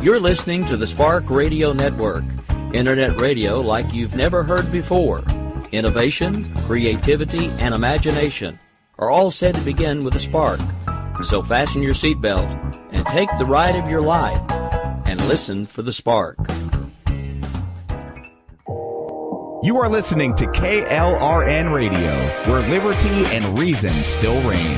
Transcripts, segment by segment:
You're listening to the Spark Radio Network, Internet radio like you've never heard before. Innovation, creativity, and imagination are all said to begin with a spark. So fasten your seatbelt and take the ride of your life and listen for the spark. You are listening to KLRN Radio, where liberty and reason still reign.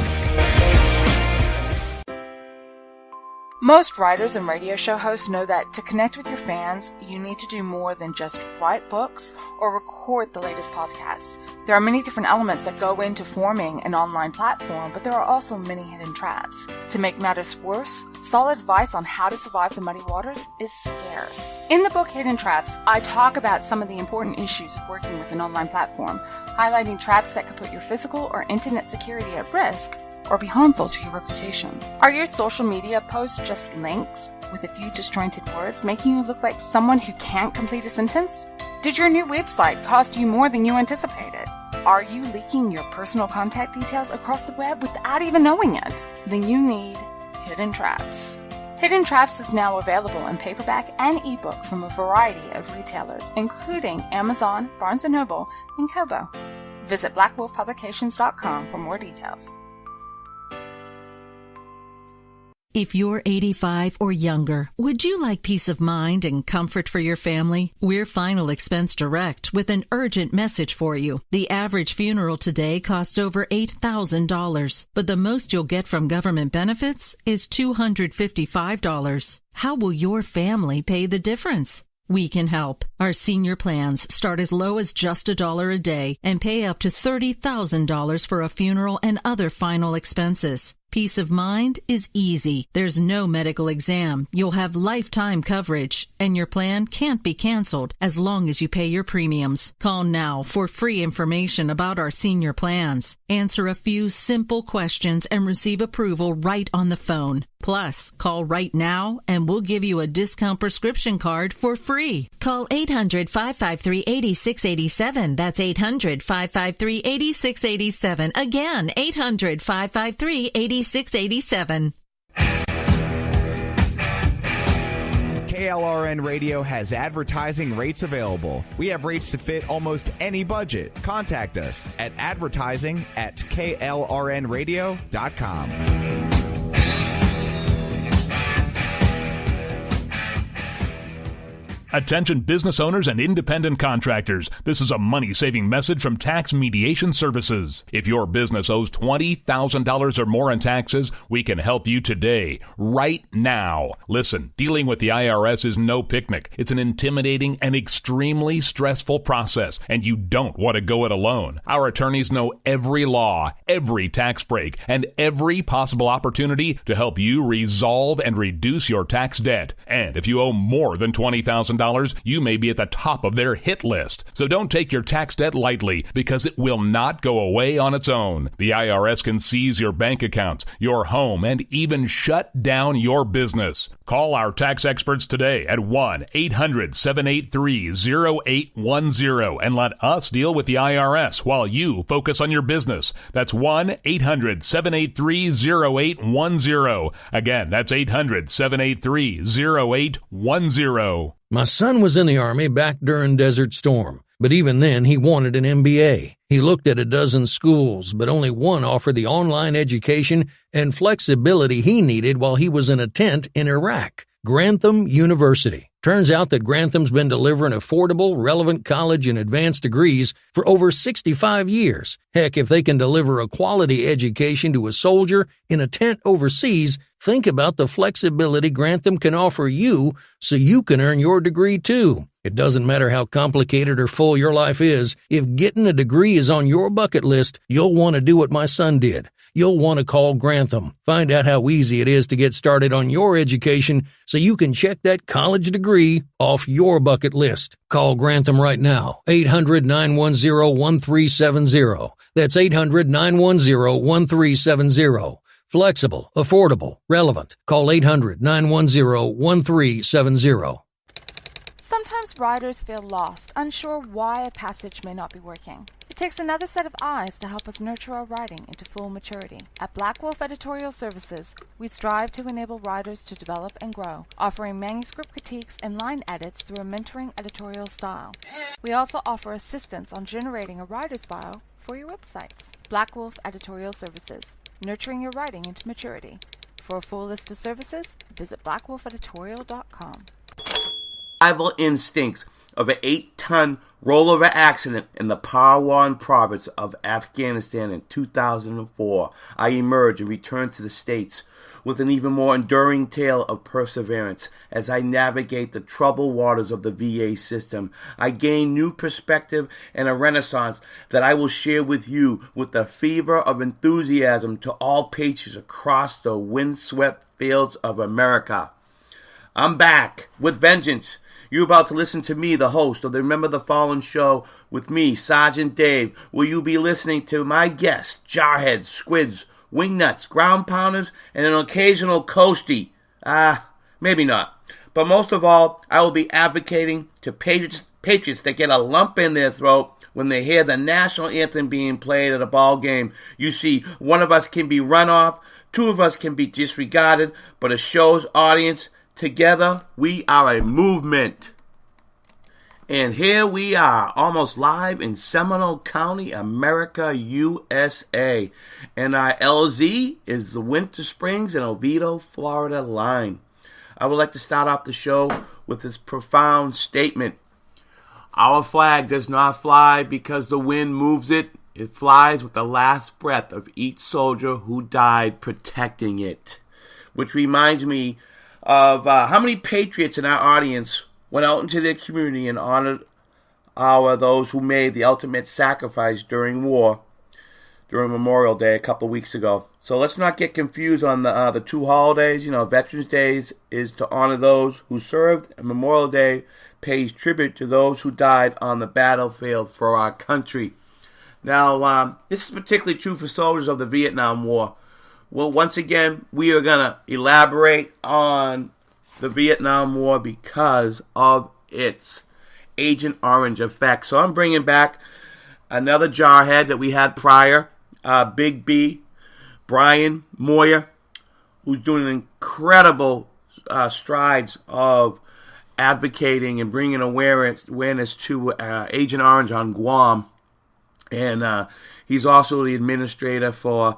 Most writers and radio show hosts know that to connect with your fans, you need to do more than just write books or record the latest podcasts. There are many different elements that go into forming an online platform, but there are also many hidden traps. To make matters worse, solid advice on how to survive the muddy waters is scarce. In the book Hidden Traps, I talk about some of the important issues of working with an online platform, highlighting traps that could put your physical or internet security at risk or be harmful to your reputation. Are your social media posts just links with a few disjointed words, making you look like someone who can't complete a sentence? Did your new website cost you more than you anticipated? Are you leaking your personal contact details across the web without even knowing it? Then you need Hidden Traps. Hidden Traps is now available in paperback and ebook from a variety of retailers, including Amazon, Barnes & Noble, and Kobo. Visit blackwolfpublications.com for more details. If you're 85 or younger, would you like peace of mind and comfort for your family? We're Final Expense Direct with an urgent message for you. The average funeral today costs over $8,000, but the most you'll get from government benefits is $255. How will your family pay the difference? We can help. Our senior plans start as low as just $1 a day and pay up to $30,000 for a funeral and other final expenses. Peace of mind is easy. There's no medical exam. You'll have lifetime coverage, and your plan can't be canceled as long as you pay your premiums. Call now for free information about our senior plans. Answer a few simple questions and receive approval right on the phone. Plus, call right now and we'll give you a discount prescription card for free. Call 800-553-8687. That's 800-553-8687. Again, 800-553-8687. KLRN Radio has advertising rates available. We have rates to fit almost any budget. Contact us at advertising@klrnradio.com. Attention business owners and independent contractors. This is a money-saving message from Tax Mediation Services. If your business owes $20,000 or more in taxes, we can help you today, right now. Listen, dealing with the IRS is no picnic. It's an intimidating and extremely stressful process, and you don't want to go it alone. Our attorneys know every law, every tax break, and every possible opportunity to help you resolve and reduce your tax debt. And if you owe more than $20,000, you may be at the top of their hit list. So don't take your tax debt lightly, because it will not go away on its own. The IRS can seize your bank accounts, your home, and even shut down your business. Call our tax experts today at 1-800-783-0810 and let us deal with the IRS while you focus on your business. That's 1-800-783-0810. Again, that's 800-783-0810. My son was in the Army back during Desert Storm, but even then he wanted an MBA. He looked at a dozen schools, but only one offered the online education and flexibility he needed while he was in a tent in Iraq, Grantham University. Turns out that Grantham's been delivering affordable, relevant college and advanced degrees for over 65 years. Heck, if they can deliver a quality education to a soldier in a tent overseas, think about the flexibility Grantham can offer you so you can earn your degree too. It doesn't matter how complicated or full your life is. If getting a degree is on your bucket list, you'll want to do what my son did. You'll want to call Grantham. Find out how easy it is to get started on your education so you can check that college degree off your bucket list. Call Grantham right now, 800-910-1370. That's 800-910-1370. Flexible, affordable, relevant. Call 800-910-1370. Sometimes writers feel lost, unsure why a passage may not be working. It takes another set of eyes to help us nurture our writing into full maturity. At Black Wolf Editorial Services, we strive to enable writers to develop and grow, offering manuscript critiques and line edits through a mentoring editorial style. We also offer assistance on generating a writer's bio for your websites. Black Wolf Editorial Services, nurturing your writing into maturity. For a full list of services, visit blackwolfeditorial.com. Survival instincts of an 8-ton rollover accident in the Parwan province of Afghanistan in 2004, I emerged and returned to the States with an even more enduring tale of perseverance. As I navigate the troubled waters of the VA system, I gain new perspective and a renaissance that I will share with you with the fever of enthusiasm to all patriots across the windswept fields of America. I'm back with vengeance. You're about to listen to me, the host of the Remember the Fallen show with me, Sergeant Dave, where you'll be listening to my guests, jarheads, squids, wingnuts, ground pounders, and an occasional coastie. Maybe not. But most of all, I will be advocating to patriots that get a lump in their throat when they hear the national anthem being played at a ball game. You see, one of us can be run off, two of us can be disregarded, but a show's audience, together, we are a movement. And here we are, almost live in Seminole County, America, USA. And our LZ is the Winter Springs and Oviedo, Florida line. I would like to start off the show with this profound statement. Our flag does not fly because the wind moves it. It flies with the last breath of each soldier who died protecting it. Which reminds me of how many patriots in our audience went out into their community and honored those who made the ultimate sacrifice during war, during Memorial Day a couple of weeks ago. So let's not get confused on the two holidays. You know, Veterans Day is to honor those who served, and Memorial Day pays tribute to those who died on the battlefield for our country. Now, this is particularly true for soldiers of the Vietnam War. Well, once again, we are going to elaborate on the Vietnam War because of its Agent Orange effect. So I'm bringing back another jarhead that we had prior, Big B, Brian Moyer, who's doing incredible strides of advocating and bringing awareness to Agent Orange on Guam. And he's also the administrator for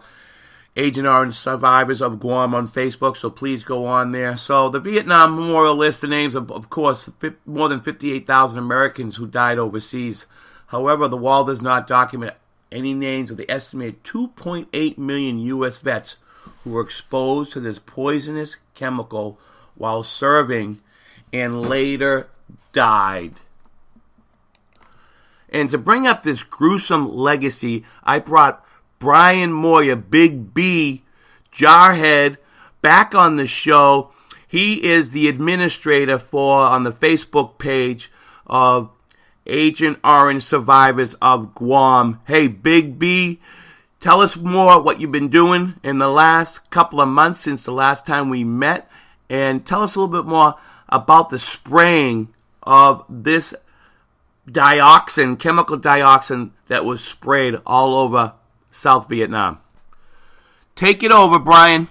Agent Orange Survivors of Guam on Facebook, so please go on there. So the Vietnam Memorial lists the names of course, more than 58,000 Americans who died overseas. However, the wall does not document any names of the estimated 2.8 million U.S. vets who were exposed to this poisonous chemical while serving and later died. And to bring up this gruesome legacy, I brought Brian Moyer, Big B, jarhead, back on the show. He is the administrator on the Facebook page of Agent Orange Survivors of Guam. Hey, Big B, tell us more what you've been doing in the last couple of months since the last time we met, and tell us a little bit more about the spraying of this chemical dioxin that was sprayed all over South Vietnam. Take it over, Brian.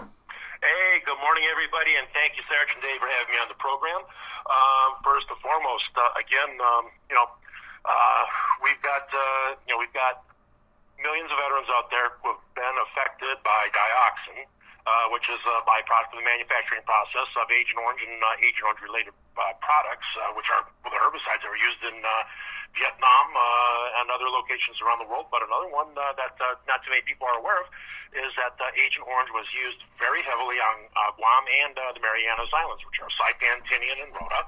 Hey, good morning, everybody, and thank you, Sergeant Dave, for having me on the program. First and foremost, we've got millions of veterans out there who have been affected by dioxin, which is a byproduct of the manufacturing process of Agent Orange and Agent Orange-related products, which are the herbicides that were used in Vietnam and other locations around the world. But another one that not too many people are aware of is that Agent Orange was used very heavily on Guam and the Marianas Islands, which are Saipan, Tinian, and Rota.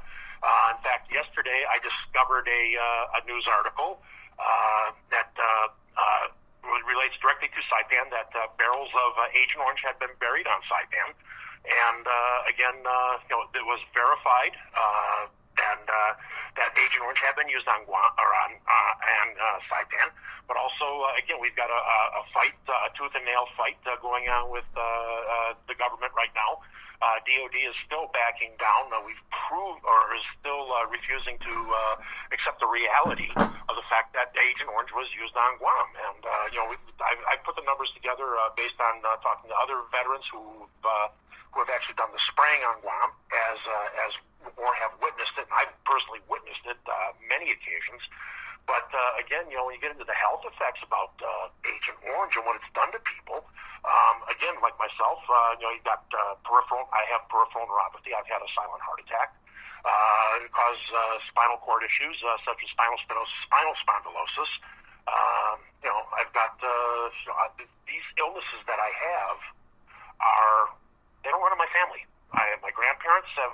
In fact, yesterday I discovered a news article that relates directly to Saipan, that barrels of Agent Orange had been buried on Saipan. And it was verified that Agent Orange had been used on Guam and Saipan, but also we've got a fight, a tooth and nail fight going on with the government right now. DOD is still backing down. We've proved, or is still refusing to accept the reality of of the fact that Agent Orange was used on Guam. And, I put the numbers together based on talking to other veterans who have actually done the spraying on Guam or have witnessed it. And I've personally witnessed it many occasions. But, again, when you get into the health effects about Agent Orange and what it's done to people, again, like myself, you've got I have peripheral neuropathy. I've had a silent heart attack. It causes spinal cord issues such as spinal stenosis, spinal spondylosis. I've got these illnesses that I have they don't run in my family. My grandparents have,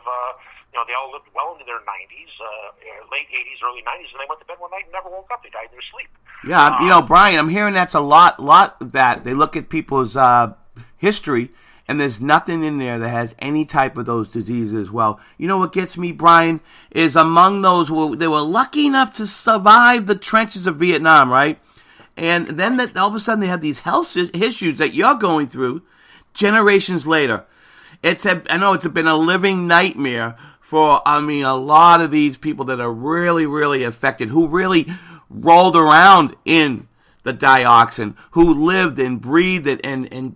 they all lived well into their 90s, late 80s, early 90s, and they went to bed one night and never woke up. They died in their sleep. Yeah, Brian, I'm hearing that's a lot of that. They look at people's history, and there's nothing in there that has any type of those diseases as well. You know what gets me, Brian, is among those they were lucky enough to survive the trenches of Vietnam, right? And then all of a sudden they have these health issues that you're going through generations later. I know it's been a living nightmare for, a lot of these people that are really, really affected, who really rolled around in the dioxin, who lived and breathed it and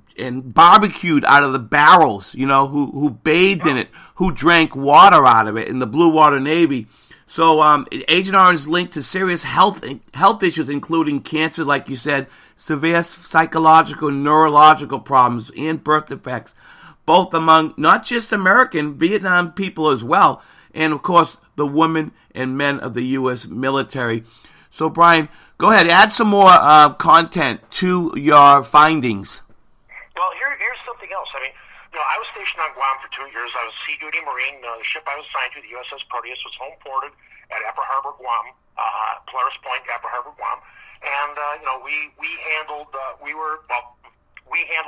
barbecued out of the barrels, who bathed in it, who drank water out of it in the Blue Water Navy. So Agent Orange is linked to serious health issues, including cancer, like you said, severe psychological and neurological problems, and birth defects, both among not just American, Vietnam people as well, and of course the women and men of the U.S. military. So Brian, go ahead, add some more content to your findings. Well, here's something else. I was stationed on Guam for 2 years. I was Sea Duty Marine. The ship I was assigned to, the USS Proteus, was home ported at Apple Harbor, Guam, Polaris Point, Apple Harbor, Guam. And, we handled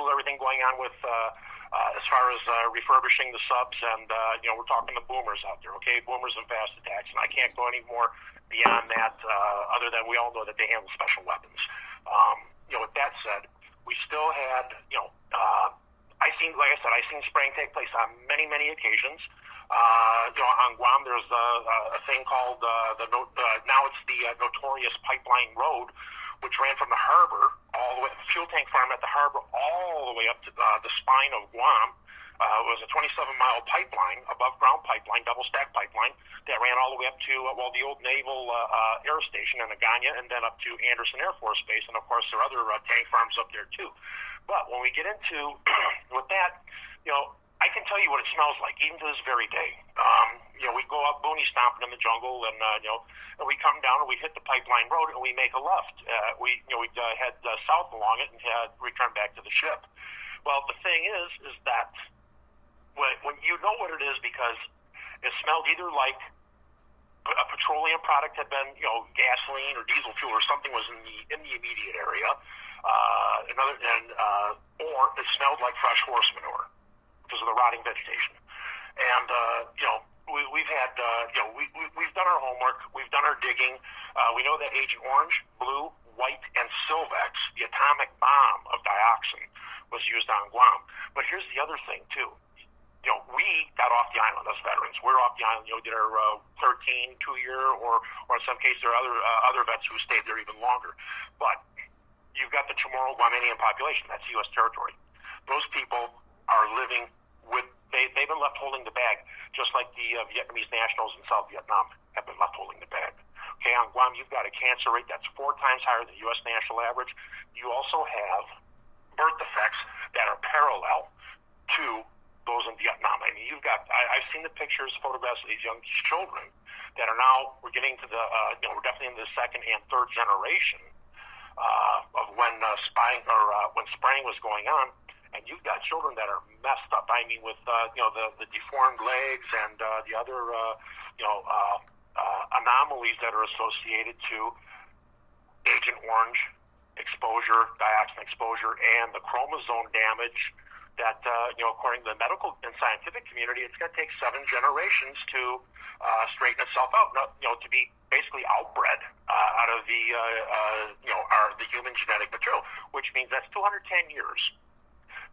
everything going on with, as far as refurbishing the subs, and, we're talking the boomers out there, okay? Boomers and fast attacks. And I can't go any more beyond that, other than we all know that they handle special weapons. With that said, we still had, I seen spraying take place on many, many occasions. On Guam, there's a thing called now it's the notorious Pipeline Road, which ran from the harbor all the way, the fuel tank farm at the harbor, all the way up to the spine of Guam. It was a 27-mile pipeline, above-ground pipeline, double-stack pipeline, that ran all the way up to, the old Naval Air Station in Agana, and then up to Anderson Air Force Base, and, of course, there are other tank farms up there, too. But when we get into, with that, I can tell you what it smells like, even to this very day. We go up boonie stomping in the jungle, and, and we come down and we hit the Pipeline Road, and we make a left. We head south along it and return back to the ship. Well, the thing is that when you know what it is, because it smelled either like a petroleum product had been, gasoline or diesel fuel or something was in the immediate area, or it smelled like fresh horse manure because of the rotting vegetation. And we've had we've done our homework, we've done our digging. We know that Agent Orange, Blue, White, and Silvex, the atomic bomb of dioxin, was used on Guam. But here's the other thing too. We got off the island as veterans. We're off the island. Did our 13, 2-year, or in some cases there are other vets who stayed there even longer. But you've got the Chamorro Guamanian population. That's U.S. territory. Those people are living with. They've been left holding the bag, just like the Vietnamese nationals in South Vietnam have been left holding the bag. Okay, on Guam, you've got a cancer rate that's 4 times higher than the U.S. national average. You also have birth defects that are parallel to those in Vietnam. You've got, I've seen the pictures, photographs of these young children that are now, we're getting to the, we're definitely in the second and third generation of when when spraying was going on, and you've got children that are messed up. With the deformed legs and the other anomalies that are associated to Agent Orange exposure, dioxin exposure, and the chromosome damage. That, according to the medical and scientific community, it's going to take 7 generations to straighten itself out, to be basically outbred out of the human genetic material, which means that's 210 years.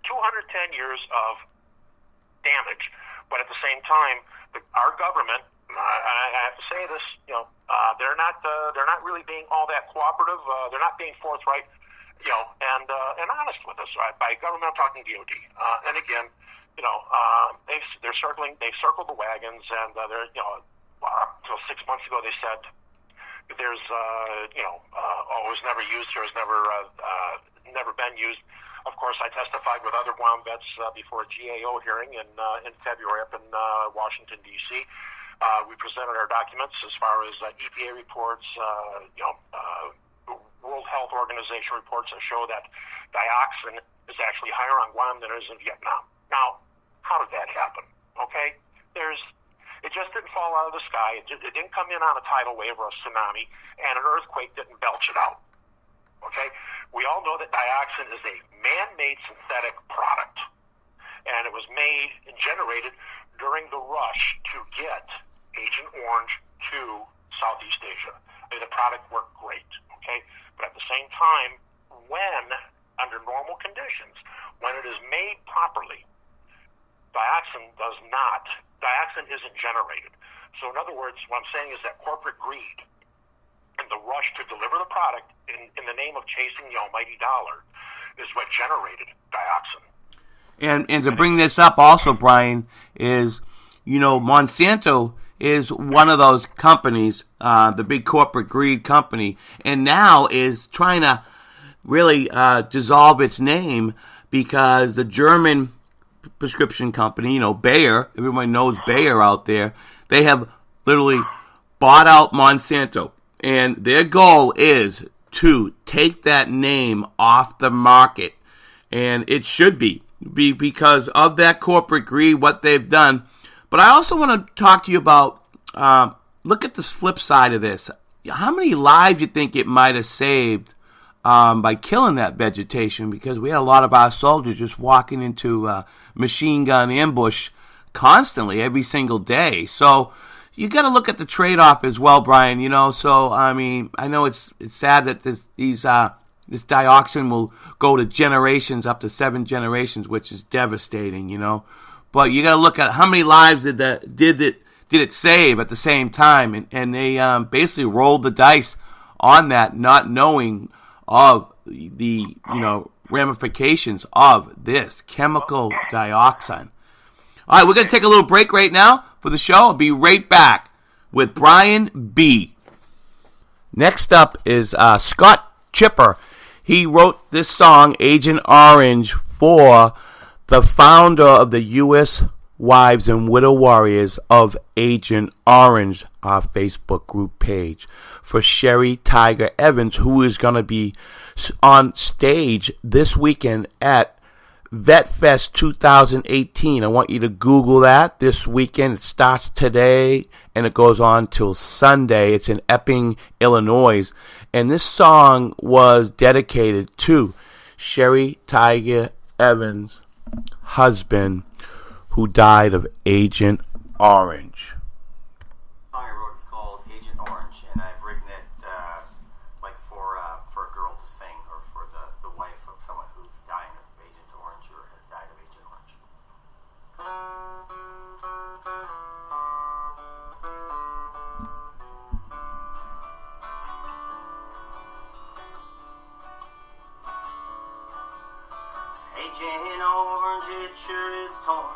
210 years of damage. But at the same time, our government, I have to say this, they're not really being all that cooperative. They're not being forthright, and honest with us. Right? By government, I'm talking DOD. And again, they've circled the wagons, and they're, until 6 months ago they said there's, it was never used or has never been used. Of course, I testified with other Guam vets before a GAO hearing in February up in Washington, D.C. We presented our documents as far as EPA reports, World Health Organization reports that show that dioxin is actually higher on Guam than it is in Vietnam. Now, how did that happen? Okay, it just didn't fall out of the sky. It didn't come in on a tidal wave or a tsunami, and an earthquake didn't belch it out. Okay, we all know that dioxin is a man-made synthetic product, and it was made and generated during the rush to get Agent Orange to Southeast Asia. The product worked great, okay? But at the same time, under normal conditions, when it is made properly, dioxin isn't generated. So in other words, what I'm saying is that corporate greed and the rush to deliver the product in the name of chasing the almighty dollar is what generated dioxin. And to bring this up also, Brian, is, Monsanto is one of those companies, the big corporate greed company, and now is trying to really dissolve its name because the German prescription company, Bayer, everyone knows Bayer out there, they have literally bought out Monsanto. And their goal is to take that name off the market. And it should be because of that corporate greed, what they've done. But I also want to talk to you about, look at the flip side of this. How many lives you think it might have saved by killing that vegetation? Because we had a lot of our soldiers just walking into machine gun ambush constantly, every single day. So you got to look at the trade-off as well, Brian. So I mean, I know it's sad that this dioxin will go to generations, up to 7 generations, which is devastating. But you got to look at how many lives did it save at the same time, and they basically rolled the dice on that, not knowing of the ramifications of this chemical dioxin. All right, we're going to take a little break right now for the show. I'll be right back with Brian B. Next up is Scott Chipper. He wrote this song, Agent Orange, for the founder of the U.S. Wives and Widow Warriors of Agent Orange, our Facebook group page, for Sherry Tiger Evans, who is going to be on stage this weekend at VetFest 2018. I want you to Google that this weekend. It starts today and it goes on till Sunday. It's in Effingham, Illinois. And this song was dedicated to Sherry Tiger Evans' husband, who died of Agent Orange. The song I wrote is called Agent Orange, and I've written it for a girl to sing, or for the wife of someone who's dying of Agent Orange or has died of Agent Orange. Agent Orange, it sure is torn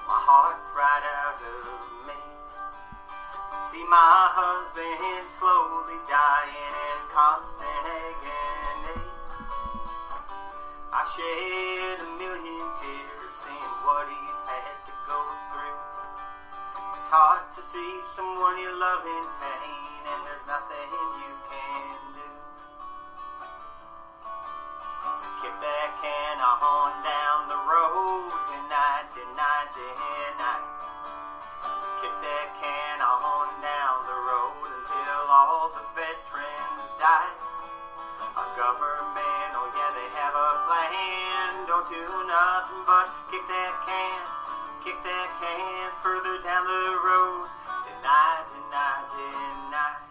my heart right out of me. See my husband slowly dying in constant agony. I've shed a million tears seeing what he's had to go through. It's hard to see someone you love in pain, and there's nothing you can do. Kick that can on down the road tonight, tonight, tonight. Kick that can on down the road until all the veterans die. Our government, oh yeah, they have a plan. Don't do nothing but kick that can further down the road tonight, tonight, tonight.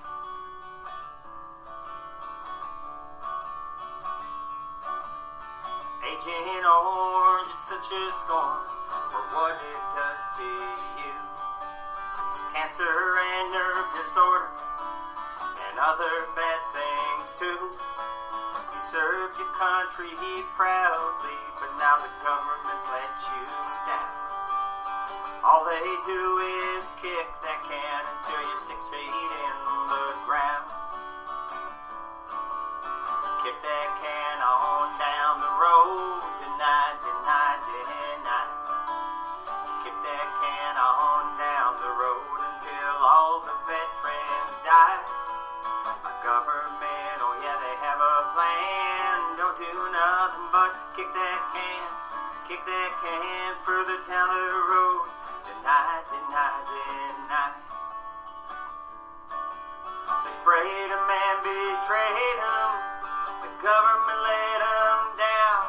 Agent Orange, it's such a scorn for what it does to you. Cancer and nerve disorders, and other bad things too. You served your country proudly, but now the government's let you down. All they do is kick that can until you're 6 feet in the ground. Kick that can on down the road, deny, deny, deny. Kick that can on down the road until all the veterans die. Our government, oh yeah, they have a plan. Don't do nothing but kick that can further down the road. Deny, deny, deny. They sprayed him and betrayed him. The government let him down.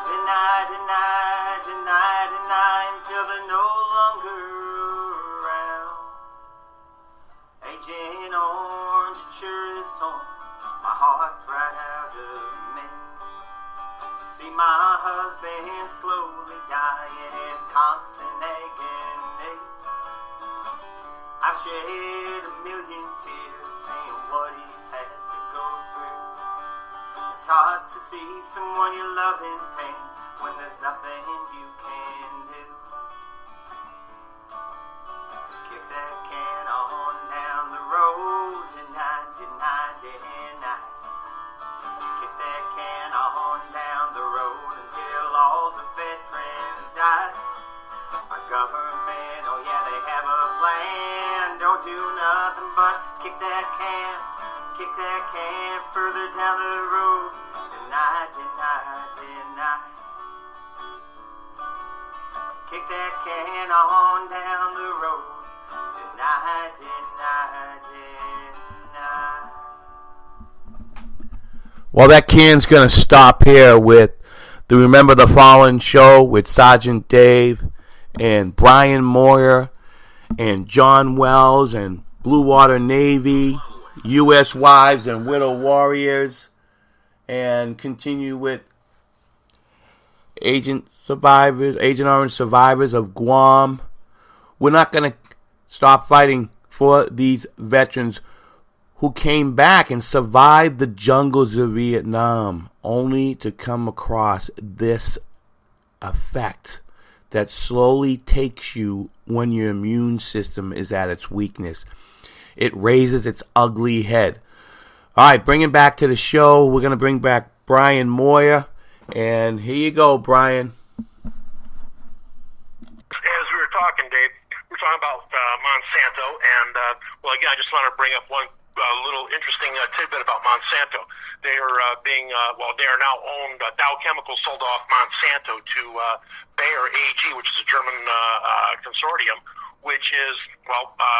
Deny, deny, deny, deny until they're no longer around. Agent Orange, it sure is torn my heart right out of me. To see my husband slowly dying in constant agony. I've shed a million tears seeing what he's had to go through. It's hard to see someone you love in pain when there's nothing you can do. Kick that can on down the road, deny, deny, deny. Kick that can on down the road until all the veterans die. Our government, oh yeah, they have a plan. Don't do nothing but kick that can further down the road. Deny, deny, deny. Kick that can on down the road. Deny, deny, deny. Well, that can's going to stop here with the Remember the Fallen show with Sergeant Dave and Brian Moyer and John Wells and Blue Water Navy, U.S. Wives and Widow Warriors, and continue with Agent Orange survivors of Guam. We're not going to stop fighting for these veterans who came back and survived the jungles of Vietnam, only to come across this effect that slowly takes you when your immune system is at its weakness. It raises its ugly head. All right, bring it back to the show. We're going to bring back Brian Moyer. And here you go, Brian. As we were talking, Dave, we're talking about Monsanto. And, well, again, I just want to bring up one little interesting tidbit about Monsanto. They are they are now owned. Dow Chemical sold off Monsanto to Bayer AG, which is a German consortium, which is,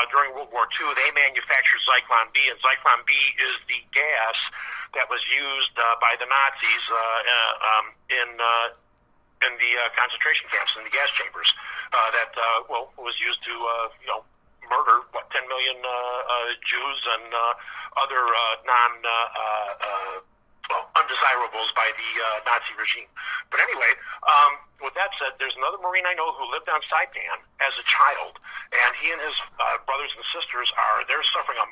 during World War II, they manufactured Zyklon B, and Zyklon B is the gas that was used by the Nazis in the concentration camps, in the gas chambers, was used to, murder 10 million Jews and other undesirables by the Nazi regime. But anyway, with that said, there's another Marine I know who lived on Saipan as a child, and he and his brothers and sisters they're suffering a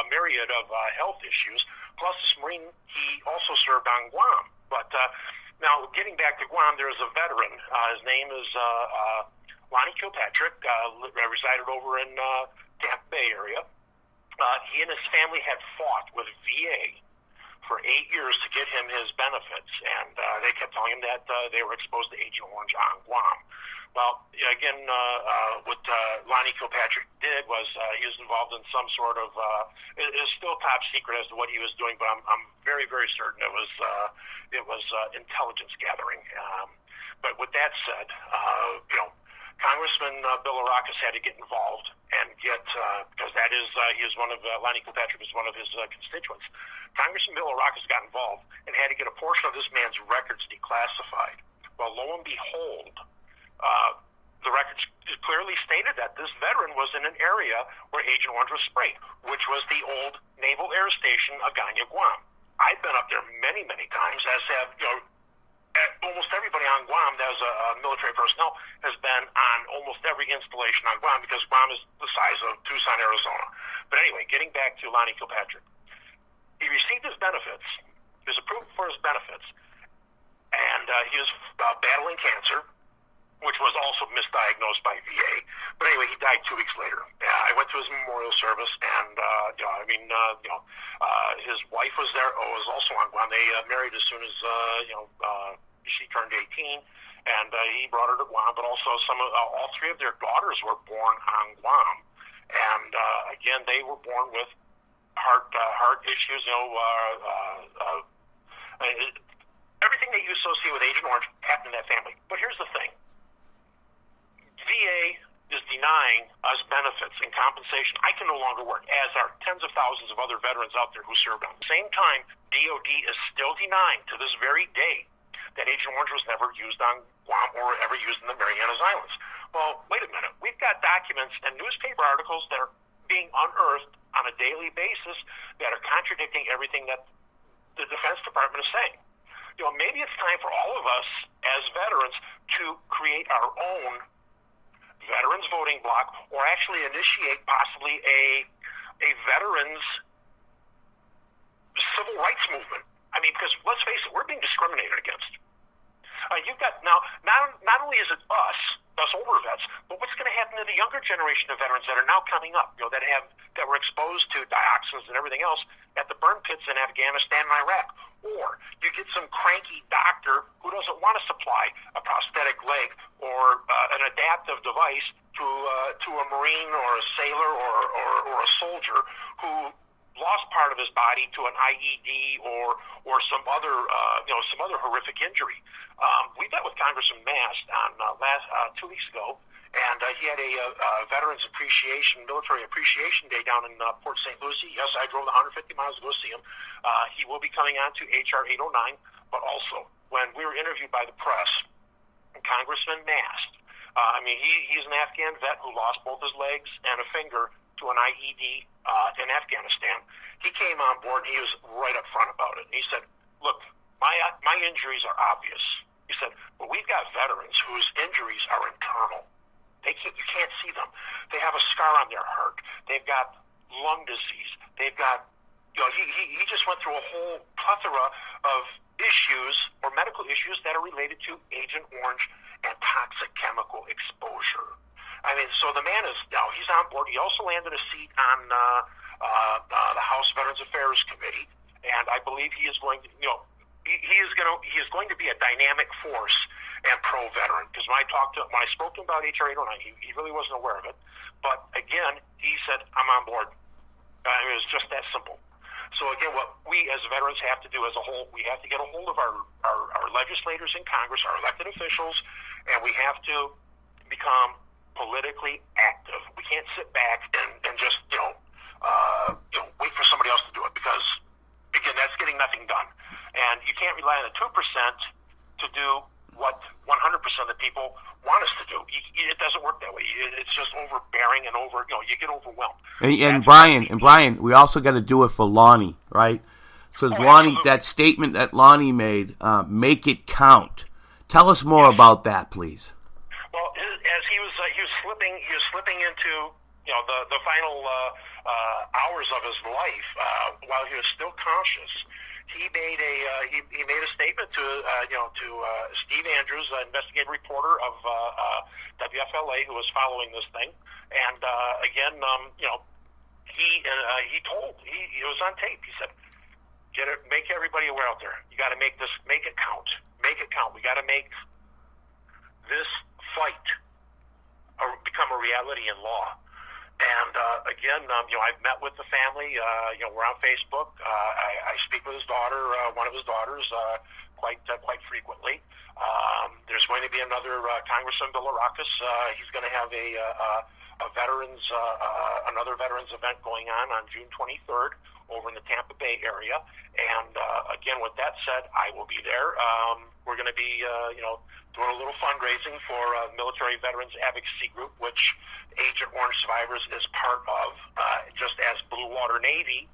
myriad of health issues. Plus, this Marine, he also served on Guam. But now, getting back to Guam, there's a veteran. His name is Lonnie Kilpatrick, resided over in Tampa Bay area. He and his family had fought with VA for 8 years to get him his benefits, and they kept telling him that they were exposed to Agent Orange on Guam. Well, again, what Lonnie Kilpatrick did was he was involved in some sort of it is still top secret as to what he was doing, but I'm very, very certain it was intelligence gathering. But with that said, Congressman Bill Aracas had to get involved and get because that is he is one of Lonnie Kilpatrick is one of his constituents. Congressman Bill Aracas got involved and had to get a portion of this man's records declassified. Well, lo and behold, the records clearly stated that this veteran was in an area where Agent Orange was sprayed, which was the old Naval Air Station, Agana, Guam. I've been up there many, many times, as have almost everybody on Guam that was military personnel has been on almost every installation on Guam because Guam is the size of Tucson, Arizona. But anyway, getting back to Lonnie Kilpatrick. He received his benefits. He was approved for his benefits. And he was battling cancer, which was also misdiagnosed by VA. But anyway, he died 2 weeks later. I went to his memorial service, and his wife was there. Was also on Guam. They married as soon as she turned 18, and he brought her to Guam. But also all three of their daughters were born on Guam, and again, they were born with heart issues. Everything that you associate with Agent Orange happened in that family. But here's the thing. VA is denying us benefits and compensation. I can no longer work, as are tens of thousands of other veterans out there who served on. At the same time, DOD is still denying to this very day that Agent Orange was never used on Guam or ever used in the Marianas Islands. Well, wait a minute. We've got documents and newspaper articles that are being unearthed on a daily basis that are contradicting everything that the Defense Department is saying. Maybe it's time for all of us as veterans to create our own veterans voting bloc, or actually initiate possibly a veterans civil rights movement. I mean, because let's face it, we're being discriminated against. You've got now, not only is it us older vets, but what's going to happen to the younger generation of veterans that are now coming up, that were exposed to dioxins and everything else at the burn pits in Afghanistan and Iraq? Or you get some cranky doctor who doesn't want to supply a prosthetic leg or an adaptive device to a Marine or a sailor or a soldier who lost part of his body to an IED or some other horrific injury. We met with Congressman Mast on 2 weeks ago, and he had a military appreciation day down in Port St. Lucie. Yes, I drove the 150 miles to go see him. He will be coming on to HR 809, but also when we were interviewed by the press, Congressman Mast, he's an Afghan vet who lost both his legs and a finger to an IED in Afghanistan. He came on board and he was right up front about it. And he said, look, my injuries are obvious. He said, but we've got veterans whose injuries are internal. You can't see them. They have a scar on their heart. They've got lung disease. They've got, he just went through a whole plethora of issues or medical issues that are related to Agent Orange and toxic chemical exposure. So the man he's on board. He also landed a seat on the House Veterans Affairs Committee, and I believe he is going to, he is going to be a dynamic force and pro-veteran. Because when I spoke to him about HR 809, he really wasn't aware of it. But again, he said, I'm on board. It was just that simple. So again, what we as veterans have to do as a whole, we have to get a hold of our legislators in Congress, our elected officials, and we have to become politically active. We can't sit back and just wait for somebody else to do it, because again, that's getting nothing done. And you can't rely on the 2% to do what 100% of the people want us to do. It doesn't work that way. It's just overbearing and you get overwhelmed. And Brian, we also got to do it for Lonnie, right? So Lonnie, absolutely. That statement that Lonnie made, make it count. Tell us more about that, please. Well, as he was slipping into the final hours of his life while he was still conscious. He made a statement to Steve Andrews, an investigative reporter of WFLA, who was following this thing, and he was on tape. He said, make everybody aware out there. You got to make it count. Make it count. We got to make this fight become a reality in law. And I've met with the family. We're on Facebook. I speak with his daughter, one of his daughters, quite frequently. There's going to be another Congressman Bilirakis. He's going to have another veterans event going on June 23rd over in the Tampa Bay area. And again, with that said, I will be there. We're going to be doing a little fundraising for Military Veterans Advocacy Group, which Agent Orange Survivors is part of, just as Blue Water Navy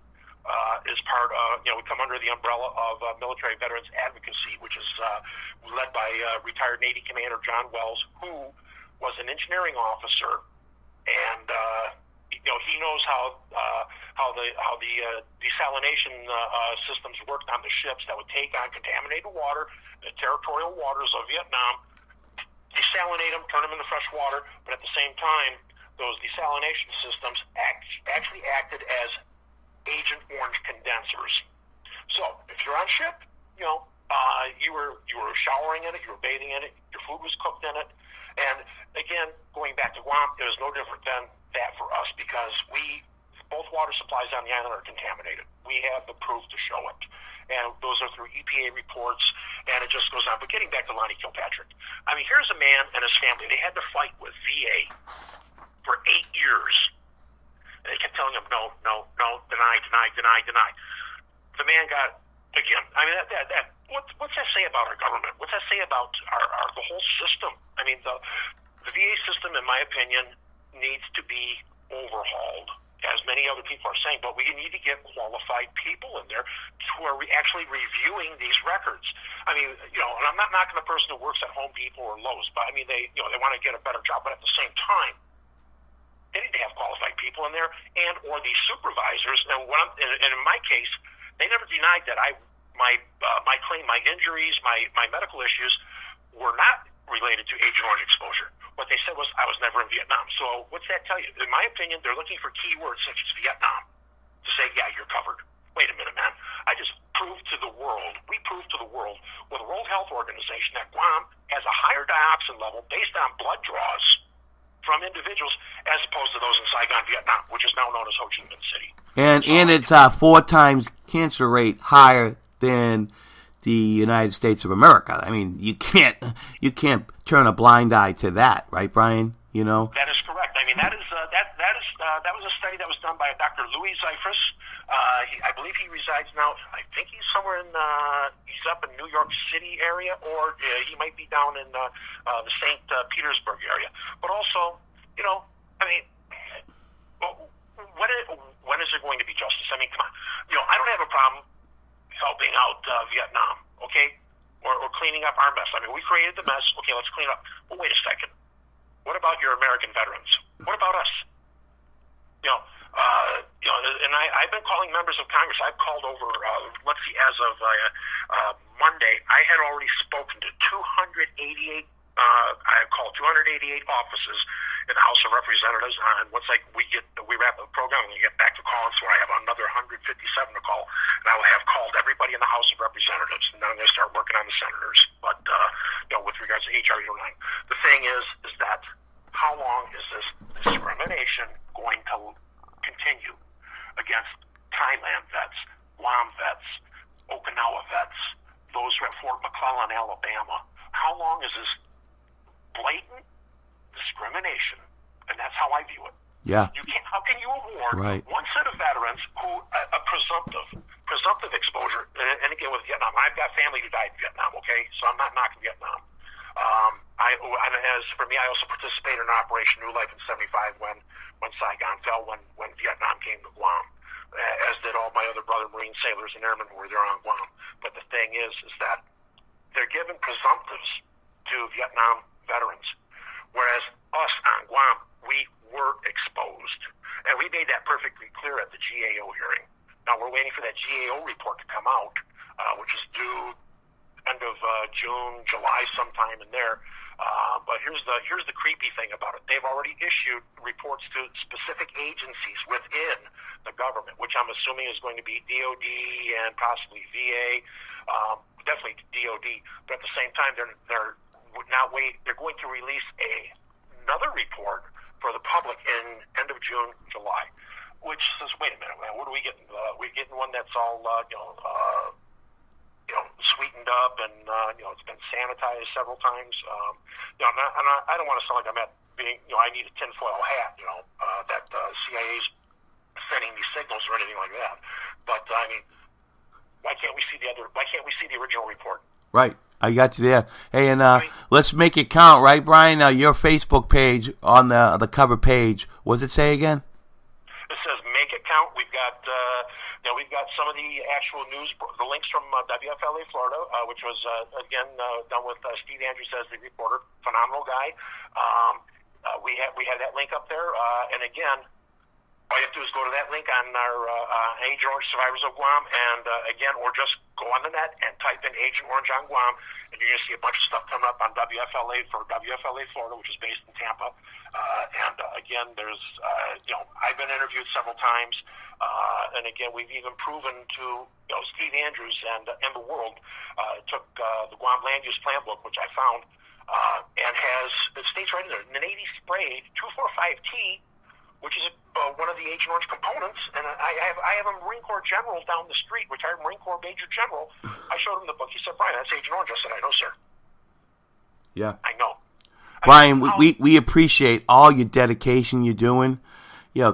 is part of, we come under the umbrella of Military Veterans Advocacy, which is led by retired Navy Commander John Wells, who was an engineering officer, and he knows how the desalination systems worked on the ships that would take on contaminated water, the territorial waters of Vietnam, desalinate them, turn them into fresh water, but at the same time, those desalination systems actually acted as Agent Orange condensers. So if you're on ship, you were showering in it, you were bathing in it, your food was cooked in it, and again, going back to Guam, it was no different than that for us because both water supplies on the island are contaminated. We have the proof to show it, and those are through EPA reports, and it just goes on. But getting back to Lonnie Kilpatrick, I mean, here's a man and his family. They had to fight with VA for 8 years. They kept telling him, no, deny. The man got, again, I mean, what's that say about our government? What's that say about the whole system? I mean, the VA system, in my opinion, needs to be overhauled, as many other people are saying, but we need to get qualified people in there who are actually reviewing these records. I mean, and I'm not knocking the person who works at Home Depot or Lowe's, but I mean, they want to get a better job, but at the same time, they need to have qualified people in there, and or these supervisors. And in my case, they never denied that my claim, my injuries, my medical issues were not related to Agent Orange exposure. What they said was I was never in Vietnam. So what's that tell you? In my opinion, they're looking for keywords such as Vietnam to say, yeah, you're covered. Wait a minute, man. We proved to the world with the World Health Organization that Guam has a higher dioxin level based on blood draws from individuals as opposed to those in Saigon, Vietnam, which is now known as Ho Chi Minh City. And it's 4 times cancer rate higher than the United States of America. I mean, you can't turn a blind eye to that, right, Brian? That is correct. I mean, that was a study that was done by Dr. Louis Zeifers. I believe he resides now. I think he's somewhere he's up in New York City area, or he might be down in the St. Petersburg area. But also, I mean, when is there going to be justice? I mean, come on. I don't have a problem helping out Vietnam, okay, or cleaning up our mess. I mean, we created the mess. Okay, let's clean up. But wait a second. What about your American veterans? What about us? And I've been calling members of Congress. I've called over, as of Monday, I had already spoken to 288. I have called 288 offices in the House of Representatives. And once we wrap up the program, and we get back to calling, so I have another 157 to call. And I will have called everybody in the House of Representatives, and then I'm going to start working on the senators. But with regards to HR 809, the thing is that how long is this discrimination going to continue against Thailand vets, Guam vets, Okinawa vets, those who are at Fort McClellan, Alabama? How long is this blatant discrimination? And that's how I view it. Yeah. How can you award one set of veterans who a presumptive exposure? And again, with Vietnam, I've got family who died in Vietnam. Okay, so I'm not knocking Vietnam. As for me, I also participated in Operation New Life in '75 when Saigon fell, when Vietnam came to Guam, as did all my other brother Marine sailors and airmen who were there on Guam. But the thing is that they're given presumptives to Vietnam veterans, whereas us on Guam, we were exposed. And we made that perfectly clear at the GAO hearing. Now we're waiting for that GAO report to come out, which is due end of June, July, sometime in there. But here's the creepy thing about it. They've already issued reports to specific agencies within the government, which I'm assuming is going to be DOD and possibly VA, definitely DOD. But at the same time, they're going to release another report for the public in end of June, July, which says, wait a minute, man, what are we getting? We're getting one that's all sweetened up and it's been sanitized several times. I don't want to sound like I'm I need a tinfoil hat, that CIA's sending these signals or anything like that. But I mean, why can't we see the original report? Right. I got you there. Hey, and let's make it count, right, Brian? Your Facebook page on the cover page, what does it say again? It says "Make It Count." We've got we've got some of the actual news, the links from WFLA Florida, which was, again, done with Steve Andrews as the reporter. Phenomenal guy. We have that link up there. And again, all you have to do is go to that link on our Agent Orange Survivors of Guam, and again, or just go on the net and type in Agent Orange on Guam, and you're going to see a bunch of stuff coming up on WFLA for WFLA Florida, which is based in Tampa. And again, there's, I've been interviewed several times, and again, we've even proven to, Steve Andrews and the world took the Guam Land Use Plan book, which I found, and it states right in there, Navy sprayed 245T, which is one of the Agent Orange components, and I have a Marine Corps general down the street, retired Marine Corps Major General. I showed him the book. He said, Brian, that's Agent Orange. I said, I know, sir. Yeah. I know. Brian, we appreciate all your dedication you're doing.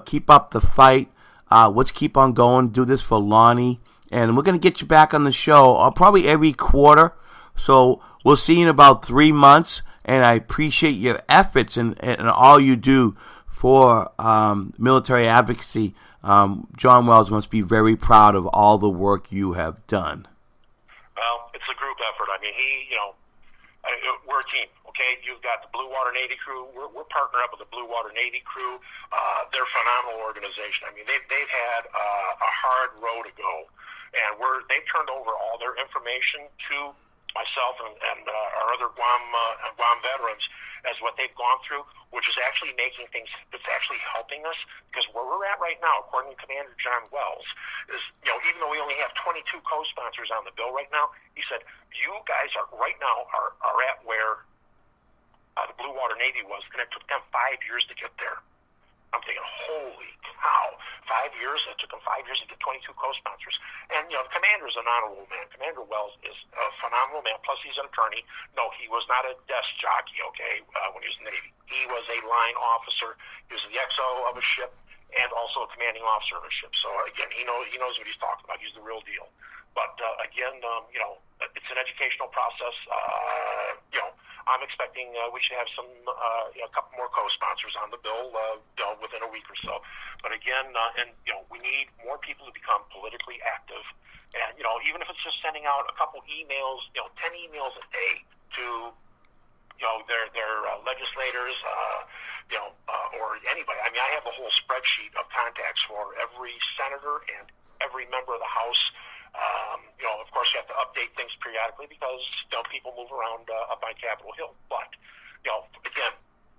Keep up the fight. Let's keep on going. Do this for Lonnie. And we're going to get you back on the show probably every quarter. So we'll see you in about 3 months. And I appreciate your efforts and all you do for military advocacy. John Wells must be very proud of all the work you have done. Well, it's a group effort. I mean, we're a team, okay? You've got the Blue Water Navy crew. We're partnered up with the Blue Water Navy crew. They're a phenomenal organization. I mean, they've had a hard road to go, and they've turned over all their information to myself and our other Guam veterans as what they've gone through, which is actually making things, it's actually helping us, because where we're at right now, according to Commander John Wells, is, even though we only have 22 co-sponsors on the bill right now, he said, you guys are right now are at where the Blue Water Navy was, and it took them 5 years to get there. I'm thinking, holy cow, 5 years? It took them 5 years to get 22 co-sponsors. And, the commander is an honorable man. Commander Wells is a phenomenal man, plus he's an attorney. No, he was not a desk jockey, okay, when he was in the Navy. He was a line officer. He was the XO of a ship and also a commanding officer of a ship. So, again, he knows what he's talking about. He's the real deal. But, again, it's an educational process. I'm expecting we should have a couple more co-sponsors on the bill, within a week or so. But again, we need more people to become politically active, and even if it's just sending out a couple emails, 10 emails a day to their legislators, or anybody. I mean, I have a whole spreadsheet of contacts for every senator and every member of the House. Of course, you have to update things periodically because people move around up on Capitol Hill. But again,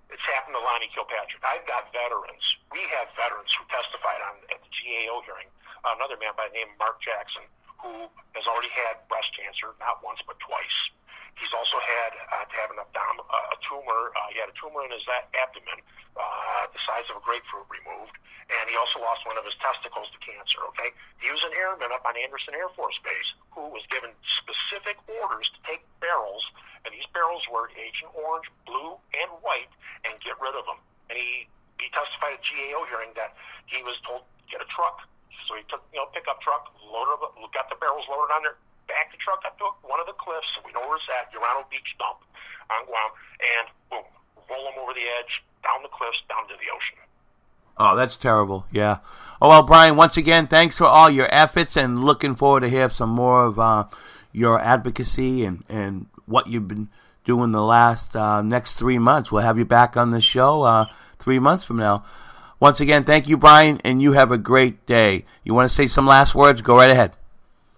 it's happened to Lonnie Kilpatrick. I've got veterans. We have veterans who testified at the GAO hearing. Another man by the name of Mark Jackson, who has already had breast cancer, not once but twice. He's also had to have a tumor. He had a tumor in his abdomen, the size of a grapefruit removed, and he also lost one of his testicles to cancer. Okay, he was an airman up on Anderson Air Force Base who was given specific orders to take barrels, and these barrels were Agent Orange, blue, and white, and get rid of them. And he testified at GAO hearing that he was told to get a truck. So he took pickup truck, got the barrels loaded on there. Back the truck up to one of the cliffs, we know where it's at, Urano Beach dump on Guam, and boom, roll them over the edge, down the cliffs, down to the ocean. Oh, that's terrible, yeah. Oh, well, Brian, once again, thanks for all your efforts, and looking forward to hear some more of your advocacy and what you've been doing the last next 3 months. We'll have you back on the show 3 months from now. Once again, thank you, Brian, and you have a great day. You want to say some last words? Go right ahead.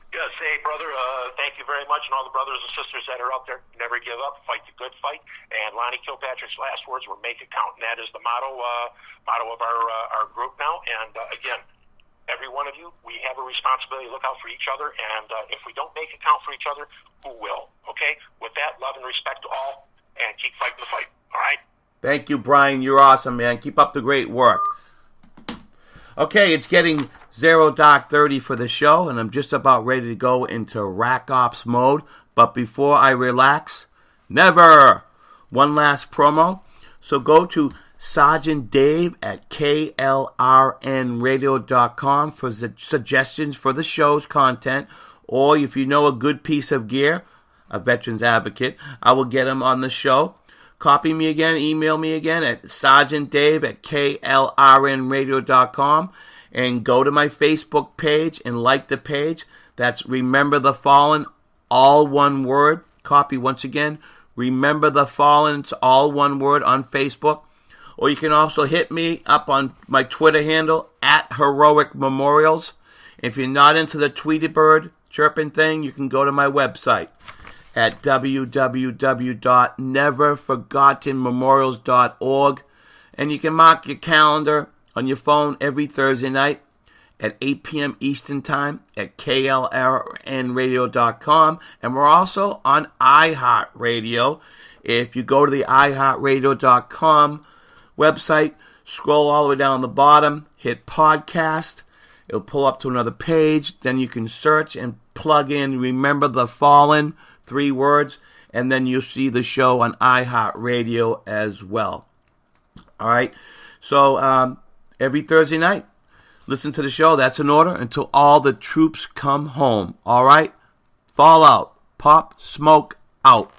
Yes, hey, brother, thank you very much, and all the brothers and sisters that are out there, never give up, fight the good fight. And Lonnie Kilpatrick's last words were "make it count," and that is the motto of our group now. And again, every one of you, we have a responsibility to look out for each other, and if we don't make it count for each other, who will? Okay? With that, love and respect to all, and keep fighting the fight, all right? Thank you, Brian. You're awesome, man. Keep up the great work. Okay, it's getting 0:30 for the show, and I'm just about ready to go into rack ops mode. But before I relax, never! One last promo. So go to Sergeant Dave at klrnradio.com for suggestions for the show's content, or if you know a good piece of gear, a veterans advocate, I will get him on the show. Copy me again, email me again at sergeantdave at klrnradio.com. And go to my Facebook page and like the page. That's Remember the Fallen, all one word. Copy once again. Remember the Fallen, it's all one word on Facebook. Or you can also hit me up on my Twitter handle, @HeroicMemorials. If you're not into the Tweety Bird chirping thing, you can go to my website at www.neverforgottenmemorials.org. And you can mark your calendar on your phone every Thursday night at 8 p.m. Eastern Time at klrnradio.com. And we're also on iHeartRadio. If you go to the iHeartRadio.com website, scroll all the way down the bottom, hit podcast. It'll pull up to another page. Then you can search and plug in Remember the Fallen, 3 words, and then you'll see the show on iHeartRadio as well. All right? So every Thursday night, listen to the show. That's in order until all the troops come home. All right? Fall out. Pop Smoke out.